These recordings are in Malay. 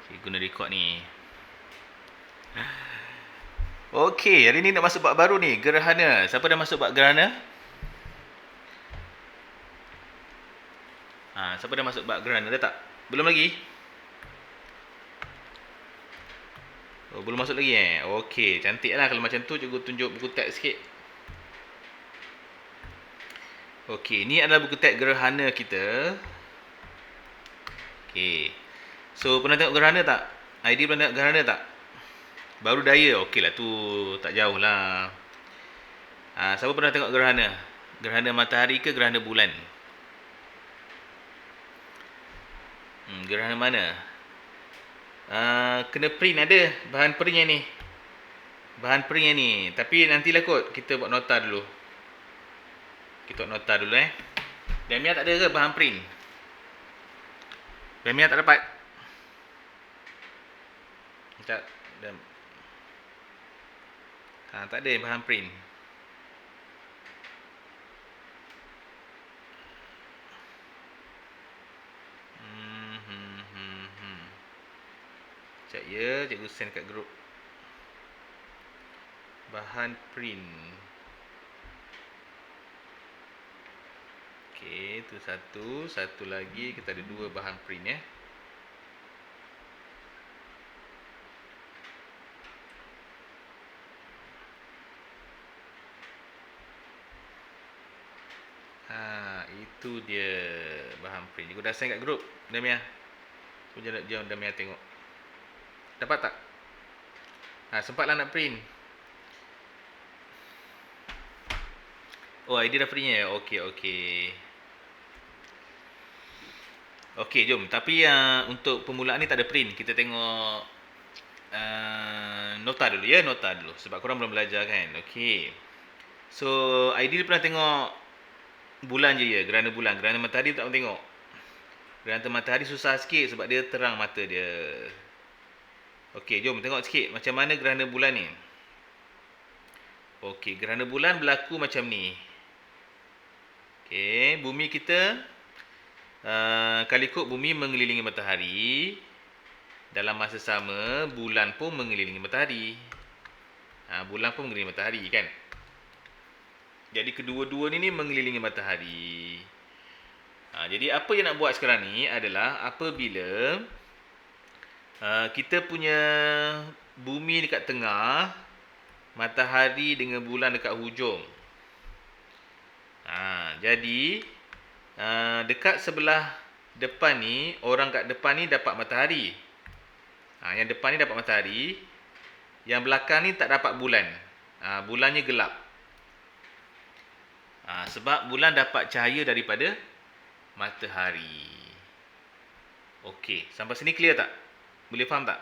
Okay, guna record ni. Okey, hari ni nak masuk bab baru ni, gerhana. Siapa dah masuk bab gerhana? Siapa dah masuk bab gerhana dah tak? Belum lagi? Oh, belum masuk lagi Okey, cantiklah kalau macam tu. Cikgu tunjuk buku teks sikit. Okey, ni adalah buku teks gerhana kita. Okey. So, pernah tengok gerhana tak? ID pernah tengok gerhana tak? Baru daya. Okey lah tu, tak jauh lah. Siapa pernah tengok gerhana? Gerhana matahari ke gerhana bulan? Gerhana mana? Kena print ada bahan printnya ni. Bahan printnya ni. Tapi nantilah kot kita buat nota dulu. Kita buat nota dulu Damia tak ada ke bahan print? Damia tak dapat? Tak. Tak ada bahan print. Sekejap ya, cikgu send kat grup. Bahan print. Okey, tu satu. Satu lagi, kita ada dua bahan print Itu dia bahan print. Cikgu dah send kat grup, Damia. Jom Damia tengok. Dapat tak? Sempatlah nak print. Oh, ID dah print Okey. Okey, jom. Tapi untuk permulaan ni tak ada print. Kita tengok nota dulu nota dulu. Sebab korang belum belajar kan. Okey. So, ID pernah tengok bulan je gerhana bulan. Gerhana matahari tak pernah tengok. Gerhana matahari susah sikit sebab dia terang mata dia. Okey, jom tengok sikit macam mana gerhana bulan ni. Okey, gerhana bulan berlaku macam ni. Okey, bumi kita kalikuk bumi mengelilingi matahari. Dalam masa sama, bulan pun mengelilingi matahari. Bulan pun mengelilingi matahari kan. Jadi kedua-dua ni mengelilingi matahari. Jadi apa yang nak buat sekarang ni adalah apabila kita punya bumi dekat tengah, matahari dengan bulan dekat hujung. Jadi dekat sebelah depan ni, orang kat depan ni dapat matahari. Yang depan ni dapat matahari. Yang belakang ni tak dapat bulan. Bulannya gelap. Sebab bulan dapat cahaya daripada matahari. Okey, sampai sini clear tak? Boleh faham tak?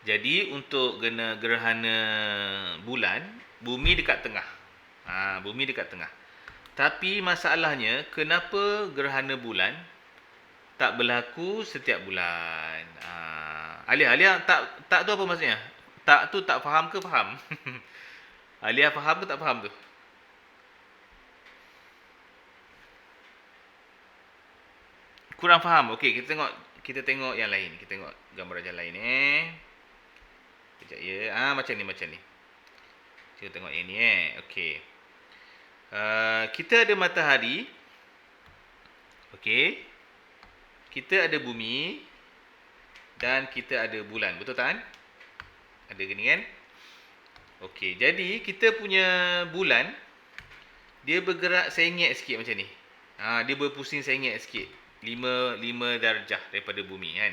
Jadi untuk gerhana bulan, bumi dekat tengah. Bumi dekat tengah. Tapi masalahnya, kenapa gerhana bulan tak berlaku setiap bulan? Alia tak tu apa maksudnya? Tak tu tak faham ke faham? Alia faham ke tak faham tu? Kurang faham. Okey, kita tengok yang lain. Kita tengok gambar ajar lain Sekejap ya. Macam ni. Kita tengok yang ni Okey. Kita ada matahari. Okey. Kita ada bumi dan kita ada bulan. Betul tak kan? Ada gini kan? Okey, jadi kita punya bulan dia bergerak sengit sikit macam ni. Dia berpusing sengit sikit. 5 darjah daripada bumi kan.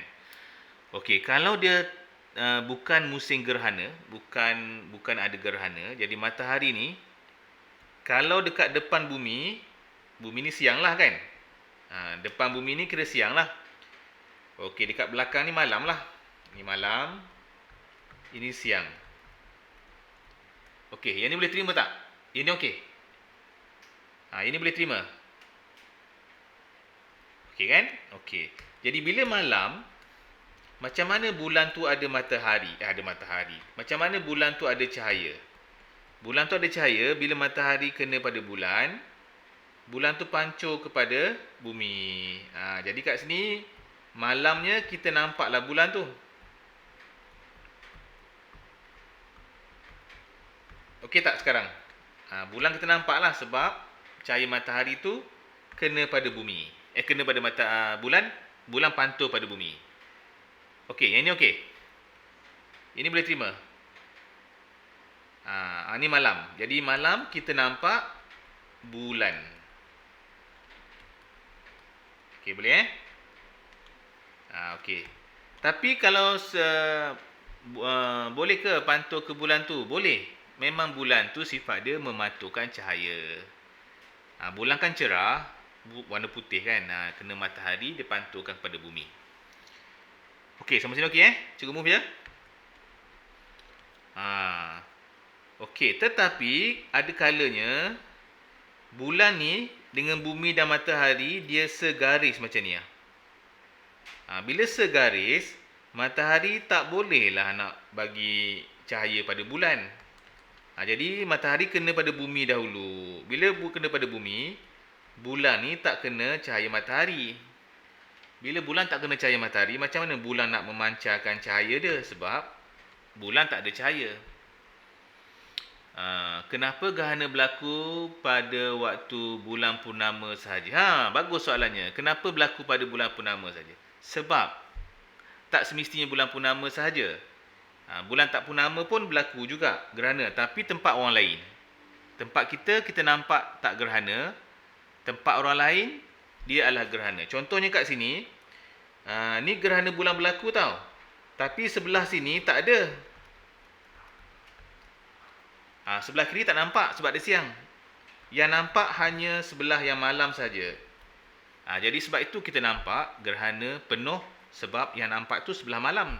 Okey, kalau dia bukan musim gerhana, bukan ada gerhana, jadi matahari ni kalau dekat depan bumi ni siang lah kan. Depan bumi ni kira siang lah. Okey, dekat belakang ni malam lah. Ni malam, ini siang. Okey, yang ni boleh terima tak? Ini okey. Ini boleh terima. Okey kan? Okey. Jadi bila malam, macam mana bulan tu ada matahari? Ada matahari. Macam mana bulan tu ada cahaya? Bulan tu ada cahaya bila matahari kena pada bulan tu pancur kepada bumi. Jadi kat sini malamnya kita nampaklah bulan tu. Okey tak sekarang? Bulan kita nampaklah sebab cahaya matahari tu kena pada bumi. Kena pada bulan, bulan pantul pada bumi. Okey, yang ni okey. Ini boleh terima. Ni malam. Jadi malam kita nampak bulan. Okey, boleh okey. Tapi kalau boleh ke pantul ke bulan tu? Boleh. Memang bulan tu sifat dia memantulkan cahaya. Bulan kan cerah, warna putih kan. Kena matahari dia pantulkan kepada bumi. Okey, sampai sini okey Cikgu move ya. Okey, tetapi ada kalanya bulan ni dengan bumi dan matahari dia segaris macam ni. Bila segaris, matahari tak bolehlah nak bagi cahaya pada bulan. Jadi matahari kena pada bumi dahulu. Bila kena pada bumi, bulan ni tak kena cahaya matahari. Bila bulan tak kena cahaya matahari, macam mana bulan nak memancarkan cahaya dia? Sebab bulan tak ada cahaya. Kenapa gerhana berlaku pada waktu bulan purnama sahaja? Bagus soalannya. Kenapa berlaku pada bulan purnama saja? Sebab tak semestinya bulan purnama sahaja. Bulan tak purnama pun berlaku juga gerhana, tapi tempat orang lain. Tempat kita nampak tak gerhana. Tempat orang lain, dia adalah gerhana. Contohnya kat sini, ni gerhana bulan berlaku tau. Tapi sebelah sini tak ada. Sebelah kiri tak nampak sebab dia siang. Yang nampak hanya sebelah yang malam saja. Jadi sebab itu kita nampak gerhana penuh sebab yang nampak tu sebelah malam.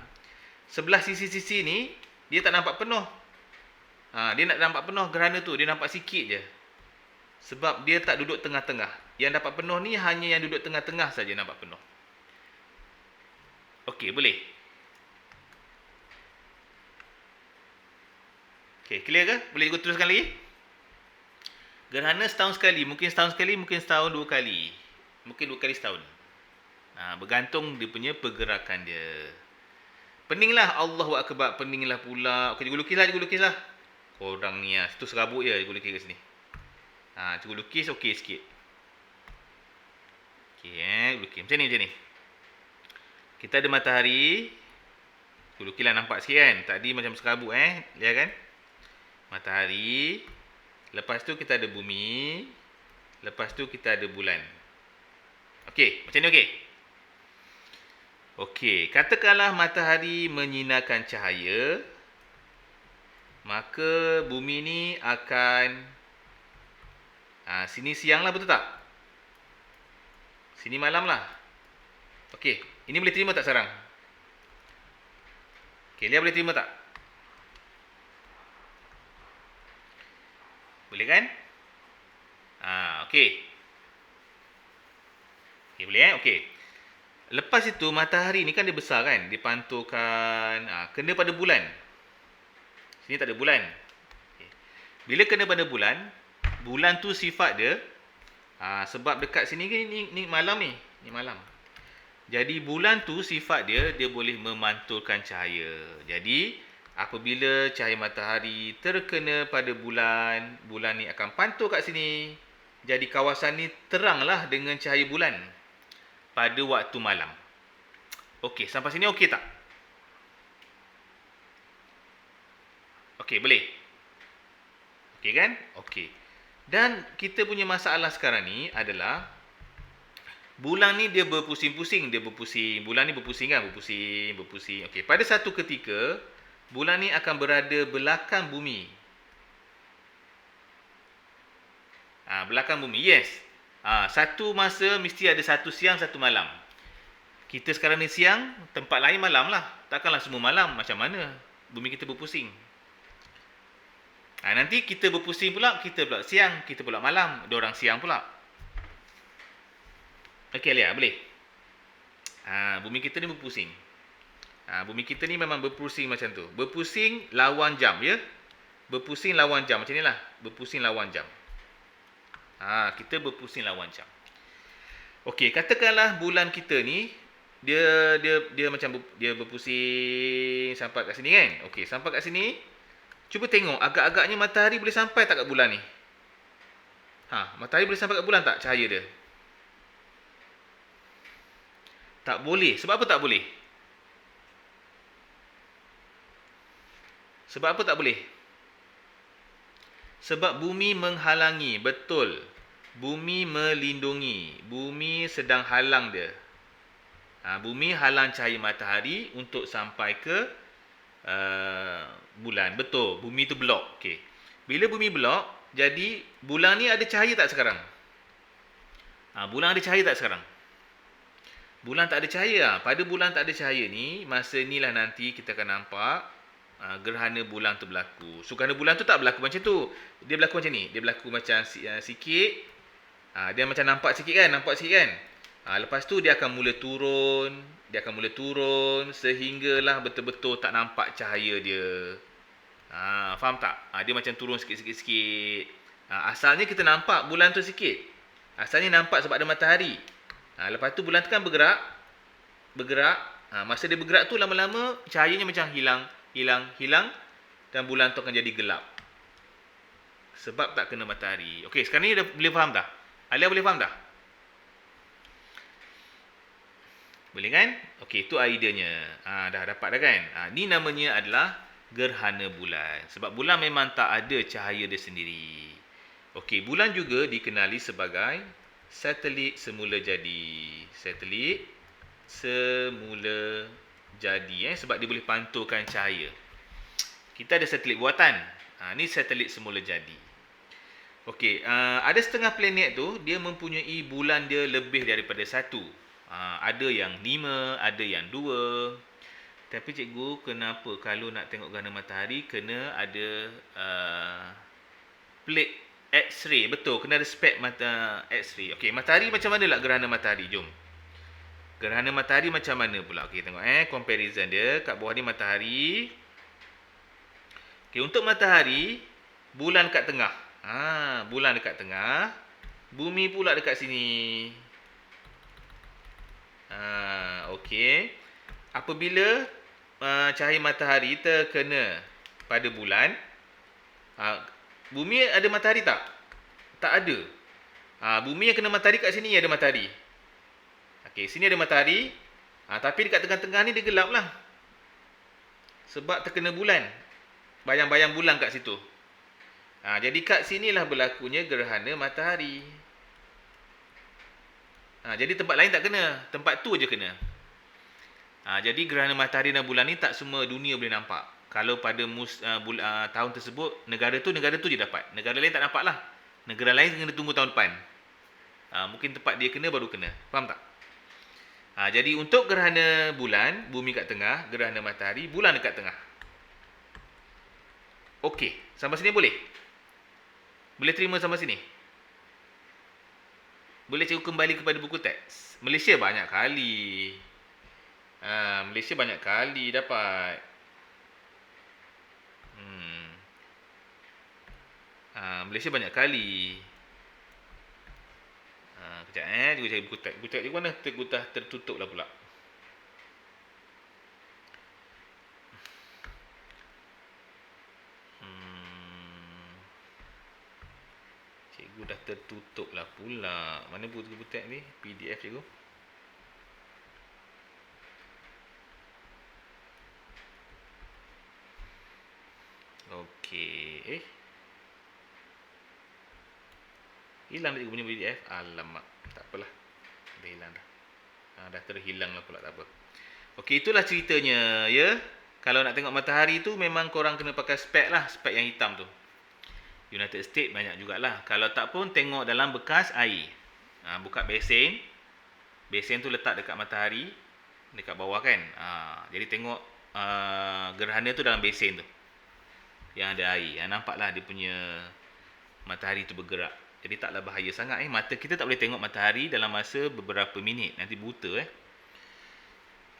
Sebelah sisi-sisi ni dia tak nampak penuh. Dia nak nampak penuh gerhana tu, dia nampak sikit je. Sebab dia tak duduk tengah-tengah. Yang dapat penuh ni hanya yang duduk tengah-tengah saja nampak penuh. Okey, boleh. Okey, clear ke? Boleh ikut teruskan lagi? Gerhana setahun sekali, mungkin setahun sekali, mungkin setahun 2 kali. Mungkin 2 kali setahun. Bergantung dia punya pergerakan dia. Peninglah, Allahu Akbar, peninglah pula. Okey, cikgu lukislah. Korang ni situ serabut je cikgu lukis kat sini. Cikgu lukis okey sikit. Okey, lukis macam ni. Kita ada matahari. Cikgu lukislah nampak sikit kan. Tadi macam serabut lihat kan? Matahari. Lepas tu kita ada bumi. Lepas tu kita ada bulan. Okey, macam ni okey. Okey, katakanlah matahari menyinarkan cahaya, maka bumi ni akan sini siang lah, betul tak? Sini malam lah. Okey, ini boleh terima tak sekarang? Okey, Lia boleh terima tak? Boleh kan? Okey. Okey, boleh Okey. Lepas itu matahari ni kan dia besar kan, dipantulkan kena pada bulan. Sini tak ada bulan. Okay. Bila kena pada bulan, bulan tu sifat dia sebab dekat sini ni malam ni malam. Jadi bulan tu sifat dia boleh memantulkan cahaya. Jadi apabila cahaya matahari terkena pada bulan, bulan ni akan pantul kat sini. Jadi kawasan ni teranglah dengan cahaya bulan pada waktu malam. Okey, sampai sini okey tak? Okey, boleh? Okey kan? Okey. Dan kita punya masalah sekarang ni adalah bulan ni dia berpusing-pusing, bulan ni berpusing kan, berpusing. Okey, pada satu ketika bulan ni akan berada belakang bumi. Belakang bumi, yes. Satu masa mesti ada satu siang, satu malam. Kita sekarang ni siang, tempat lain malam lah. Takkanlah semua malam, macam mana? Bumi kita berpusing. Nanti kita berpusing pula, kita pula siang, kita pula malam. Diorang siang pula. Okey, lihat, boleh? Bumi kita ni berpusing. Bumi kita ni memang berpusing macam tu. Berpusing lawan jam, ya? Berpusing lawan jam, macam ni lah. Berpusing lawan jam. Kita berpusing lawan jam. Okey, katakanlah bulan kita ni dia macam dia berpusing sampai kat sini kan. Okey, sampai kat sini. Cuba tengok agak-agaknya matahari boleh sampai tak kat bulan ni? Matahari boleh sampai kat bulan tak cahaya dia? Tak boleh. Sebab apa tak boleh? Sebab apa tak boleh? Sebab bumi menghalangi. Betul. Bumi melindungi. Bumi sedang halang dia. Bumi halang cahaya matahari untuk sampai ke bulan. Betul. Bumi tu blok. Okay. Bila bumi blok, jadi bulan ni ada cahaya tak sekarang? Bulan ada cahaya tak sekarang? Bulan tak ada cahaya. Pada bulan tak ada cahaya ni, masa inilah nanti kita akan nampak gerhana bulan tu berlaku. So gerhana bulan tu tak berlaku macam tu. Dia berlaku macam ni. Dia berlaku macam sikit. Dia macam nampak sikit kan? Lepas tu dia akan mula turun. Sehinggalah betul-betul tak nampak cahaya dia. Faham tak? Dia macam turun sikit. Asalnya kita nampak bulan tu sikit. Asalnya nampak sebab ada matahari. Lepas tu bulan tu kan bergerak. Masa dia bergerak tu lama-lama cahayanya macam hilang. Dan bulan tu akan jadi gelap. Sebab tak kena matahari. Okey, sekarang ni dah boleh faham dah? Alia boleh faham dah? Boleh kan? Okey, itu ideanya. Dah dapat dah kan? Ni namanya adalah gerhana bulan. Sebab bulan memang tak ada cahaya dia sendiri. Okey, bulan juga dikenali sebagai satelit semula jadi. Sebab dia boleh pantulkan cahaya. Kita ada satelit buatan. Ni satelit semula jadi. Okey, ada setengah planet tu dia mempunyai bulan dia lebih daripada satu. Ada yang 5, ada yang 2. Tapi cikgu, kenapa kalau nak tengok gerhana matahari kena ada plate X-ray? Betul, kena ada spek X-ray. Okey, matahari macam mana lah gerhana matahari? Jom. Gerhana matahari macam mana pula? Okey, tengok comparison dia. Kat bawah ni matahari. Okey, untuk matahari, bulan kat tengah. Bulan dekat tengah. Bumi pula dekat sini. Okey. Apabila cahaya matahari terkena pada bulan, bumi ada matahari tak? Tak ada. Bumi yang kena matahari kat sini ada matahari. Okey, sini ada matahari. Tapi dekat tengah-tengah ni dia gelap lah. Sebab terkena bulan. Bayang-bayang bulan kat situ. Jadi kat sinilah berlakunya gerhana matahari. Jadi tempat lain tak kena. Tempat tu je kena. Jadi gerhana matahari dan bulan ni tak semua dunia boleh nampak. Kalau pada tahun tersebut, negara tu je dapat. Negara lain tak nampak lah. Negara lain kena tunggu tahun depan. Mungkin tempat dia kena baru kena. Faham tak? Jadi untuk gerhana bulan, bumi kat tengah. Gerhana matahari, bulan dekat tengah. Okey, sampai sini boleh? Boleh terima sampai sini? Boleh cikgu kembali kepada buku teks? Malaysia banyak kali. Malaysia banyak kali dapat. Malaysia banyak kali. Kejap cikgu cari buku teks. Buku teks cikgu mana? Cikgu dah tertutup lah pula. Cikgu dah tertutup lah pula. Mana buku teks ni? PDF cikgu. Okey. Hilang cikgu punya PDF. Alamak. Tak apalah. Dah hilang dah. Dah terhilang lah pula, tak apa. Okey, itulah ceritanya ya. Kalau nak tengok matahari tu memang korang kena pakai spek lah. Spek yang hitam tu. United States banyak jugalah. Kalau tak pun tengok dalam bekas air. Buka besen. Besen tu letak dekat matahari. Dekat bawah kan. Jadi tengok gerhana tu dalam besen tu. Yang ada air. Nampaklah dia punya matahari tu bergerak. Jadi taklah bahaya sangat. Mata kita tak boleh tengok matahari dalam masa beberapa minit. Nanti buta.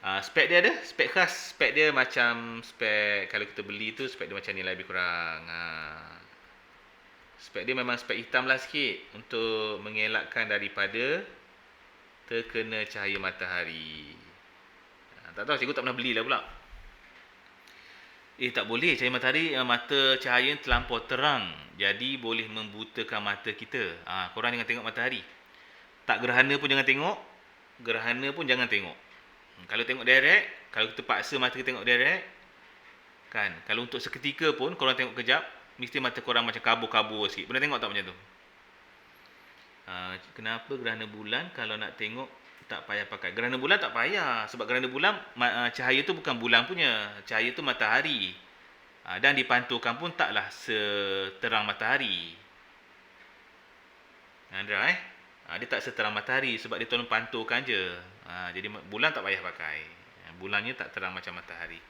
Spek dia ada. Spek khas. Spek dia macam spek kalau kita beli tu, spek dia macam ni lah lebih kurang. Spek dia memang spek hitam lah sikit. Untuk mengelakkan daripada terkena cahaya matahari. Tak tahu, cikgu tak pernah belilah pula. Tak boleh, cahaya matahari, mata cahaya terlampau terang. Jadi boleh membutakan mata kita. Korang jangan tengok matahari. Tak gerhana pun jangan tengok. Gerhana pun jangan tengok. Kalau tengok direct, kalau kita paksa mata kita tengok direct, kan, kalau untuk seketika pun korang tengok kejap, mesti mata korang macam kabur-kabur sikit. Pernah tengok tak macam tu? Kenapa gerhana bulan kalau nak tengok tak payah pakai? Gerhana bulan tak payah. Sebab gerhana bulan, cahaya tu bukan bulan punya. Cahaya tu matahari. Dan dipantulkan pun taklah seterang matahari. Andra dia tak seterang matahari sebab dia tolong pantulkan je. Jadi bulan tak payah pakai. Bulannya tak terang macam matahari.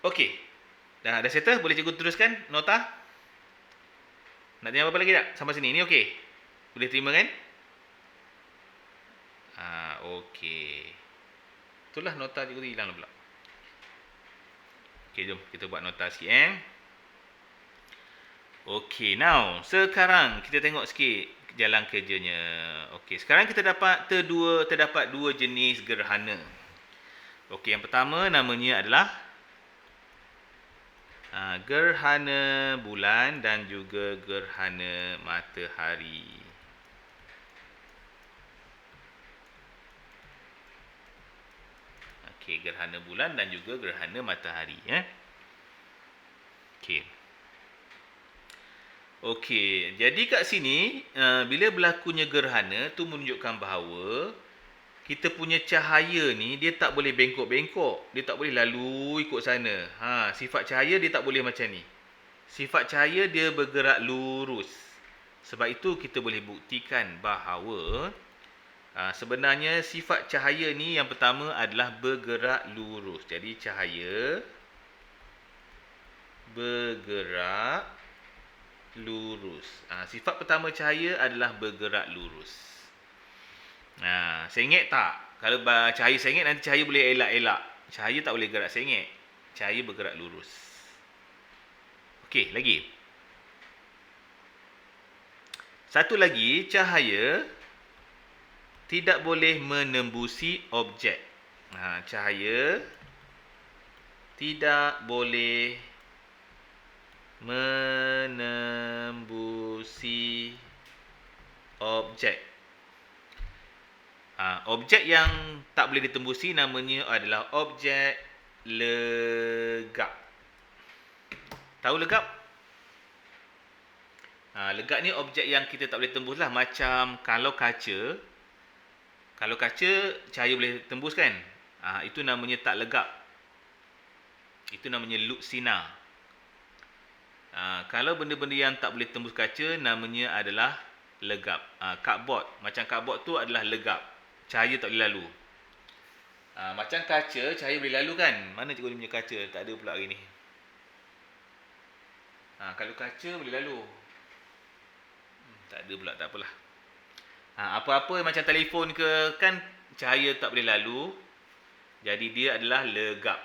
Okey. Dah settle? Boleh cikgu teruskan nota? Nak tanya apa-apa lagi tak? Sampai sini. Ini okey? Boleh terima kan? Okey. Itulah nota cikgu tu hilang pula. Okey, jom kita buat nota sikit Okey, now sekarang kita tengok sikit jalan kerjanya. Okey, sekarang kita terdapat dua jenis gerhana. Okey, yang pertama namanya adalah gerhana bulan dan juga gerhana matahari. Okey, gerhana bulan dan juga gerhana matahari Okey, jadi kat sini bila berlakunya gerhana tu menunjukkan bahawa kita punya cahaya ni dia tak boleh bengkok-bengkok, dia tak boleh lalu ikut sana. Sifat cahaya dia tak boleh macam ni. Sifat cahaya dia bergerak lurus. Sebab itu kita boleh buktikan bahawa sebenarnya sifat cahaya ni yang pertama adalah bergerak lurus. Jadi cahaya bergerak lurus. Sifat pertama cahaya adalah bergerak lurus. Sengit tak? Kalau cahaya sengit nanti cahaya boleh elak-elak. Cahaya tak boleh gerak sengit. Cahaya bergerak lurus. Okey, lagi. Satu lagi, cahaya tidak boleh menembusi objek. Cahaya tidak boleh menembusi objek. Objek yang tak boleh ditembusi namanya adalah objek legap. Tahu legap? Legap ni objek yang kita tak boleh tembus lah. Macam kalau kaca cahaya boleh tembus kan? Itu namanya tak legap. Itu namanya loop sinar. Kalau benda-benda yang tak boleh tembus kaca namanya adalah legap. Cardboard, macam cardboard tu adalah legap. Cahaya tak boleh lalu. Macam kaca, cahaya boleh lalu kan? Mana cikgu punya kaca? Tak ada pula hari ni. Kalau kaca boleh lalu. Tak ada pula, tak apalah. Apa-apa macam telefon ke kan cahaya tak boleh lalu. Jadi dia adalah legap.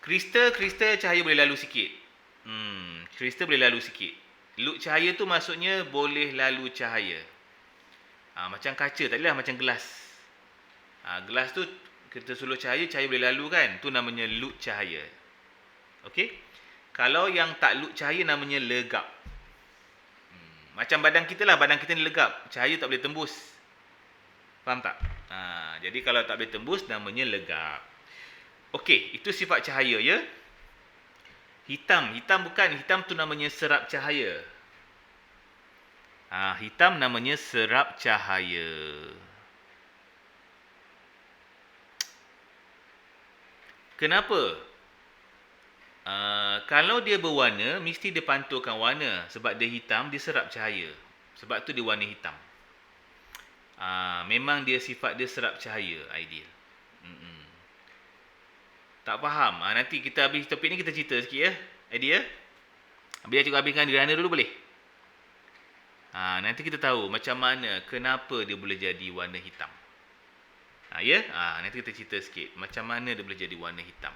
Kristal cahaya boleh lalu sikit. Kristal boleh lalu sikit. Loop cahaya tu maksudnya boleh lalu cahaya. Macam kaca tadi lah, macam gelas. Gelas tu kita suluh cahaya boleh lalu kan? Tu namanya loop cahaya. Okey? Kalau yang tak loop cahaya namanya legap. Macam badan kita lah, badan kita ni legap. Cahaya tak boleh tembus. Faham tak? Jadi kalau tak boleh tembus namanya legap. Okey, itu sifat cahaya ya. Hitam tu namanya serap cahaya. Hitam namanya serap cahaya. Kenapa? Kalau dia berwarna, mesti dia pantulkan warna. Sebab dia hitam, dia serap cahaya. Sebab tu dia warna hitam. Memang dia sifat dia serap cahaya, ideal. Tak faham? Nanti kita habis topik ni kita cerita sikit ya. Idea? Biar cikgu habiskan gerhana dulu boleh? Nanti kita tahu macam mana, kenapa dia boleh jadi warna hitam. Ya? Nanti kita cerita sikit macam mana dia boleh jadi warna hitam.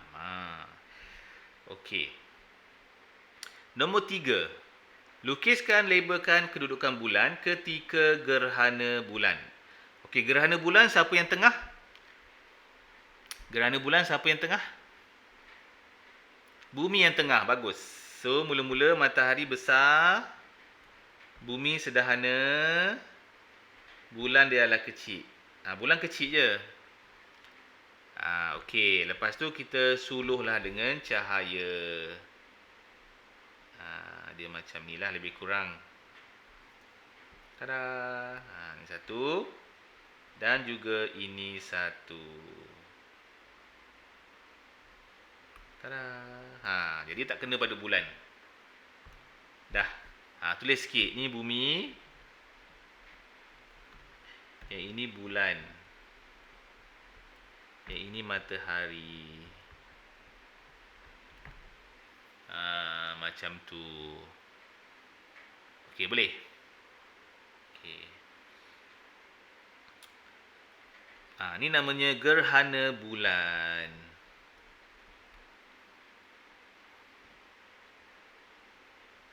Okey. Nombor 3. Lukiskan, labelkan kedudukan bulan ketika gerhana bulan. Okey, gerhana bulan siapa yang tengah? Gerhana bulan siapa yang tengah? Bumi yang tengah. Bagus. So, mula-mula matahari besar, bumi sederhana, bulan dia adalah kecil. Bulan kecil je. Okey. Lepas tu kita suluhlah dengan cahaya. Dia macam ni lah lebih kurang. Tada. Ini satu. Dan juga ini satu. Tada. Jadi tak kena pada bulan. Dah. Tulis sikit. Ni bumi. Yang ini bulan. Yang ini matahari. Macam tu. Okey, boleh? Okey. Ni namanya gerhana bulan.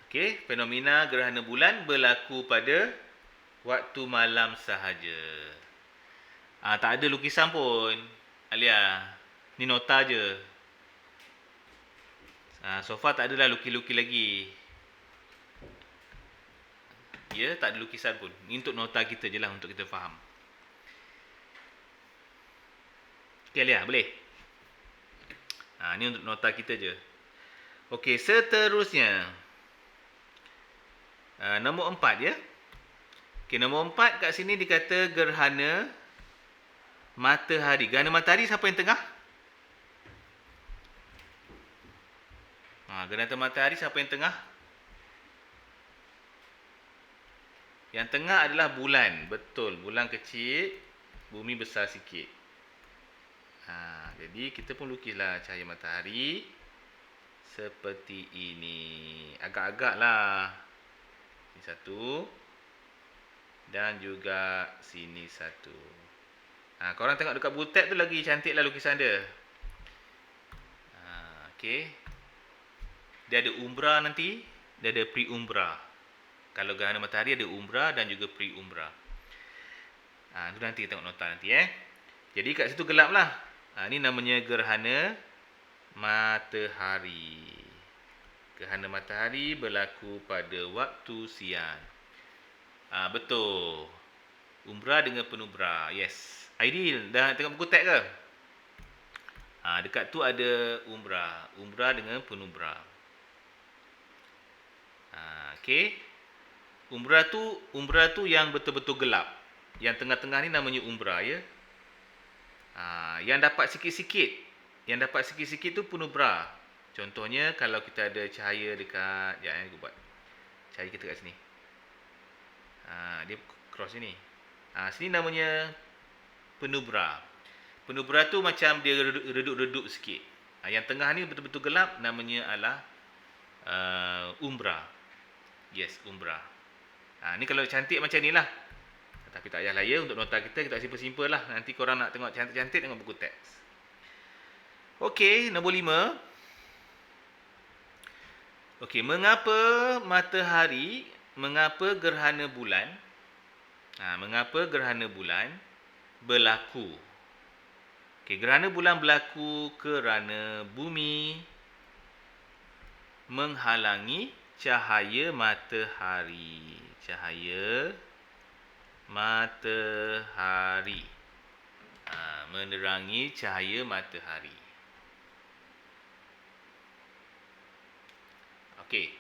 Okey, fenomena gerhana bulan berlaku pada waktu malam sahaja. Tak ada lukisan pun, Alia. Ni nota je. So far tak adalah lukis-lukis lagi. Ya, tak ada lukisan pun. Ni untuk nota kita je lah, untuk kita faham. Okey, Alia, boleh? Ni untuk nota kita je. Okey, seterusnya. Nombor 4 ya. Okey, nombor 4 kat sini dikata gerhana matahari. Gerhana matahari siapa yang tengah? Gerhana matahari siapa yang tengah? Yang tengah adalah bulan. Betul, bulan kecil, bumi besar sikit. Jadi kita pun lukislah cahaya matahari seperti ini. Agak-agak lah. Ini satu. Dan juga sini satu. Korang tengok dekat buku tab tu lagi cantik lah lukisan dia. Okey. Dia ada umbra nanti. Dia ada pre-umbra. Kalau gerhana matahari ada umbra dan juga pre-umbra. Itu nanti tengok nota nanti Jadi kat situ gelap lah. Ni namanya gerhana matahari. Gerhana matahari berlaku pada waktu siang. Betul. Umbra dengan penumbra. Yes. Ideal. Dah tengok buku tab ke? Dekat tu ada umbra. Umbra dengan penumbra. Okey. Umbra tu yang betul-betul gelap. Yang tengah-tengah ni namanya umbra ya. Yang dapat sikit-sikit. Yang dapat sikit-sikit tu penumbra. Contohnya kalau kita ada cahaya dekat, aku buat cahaya kita kat sini. Dia cross sini. Sini namanya penumbra. Penumbra tu macam dia redup-redup sikit. Yang tengah ni betul-betul gelap namanya adalah umbra. Yes, umbra. Ni kalau cantik macam ni lah. Tapi tak payahlah ya, untuk nota kita simple-simple lah. Nanti korang nak tengok cantik-cantik tengok buku teks. Okey, nombor 5. Okey, mengapa gerhana bulan berlaku? Okey, gerhana bulan berlaku kerana bumi menghalangi cahaya matahari. Menerangi cahaya matahari. Okey.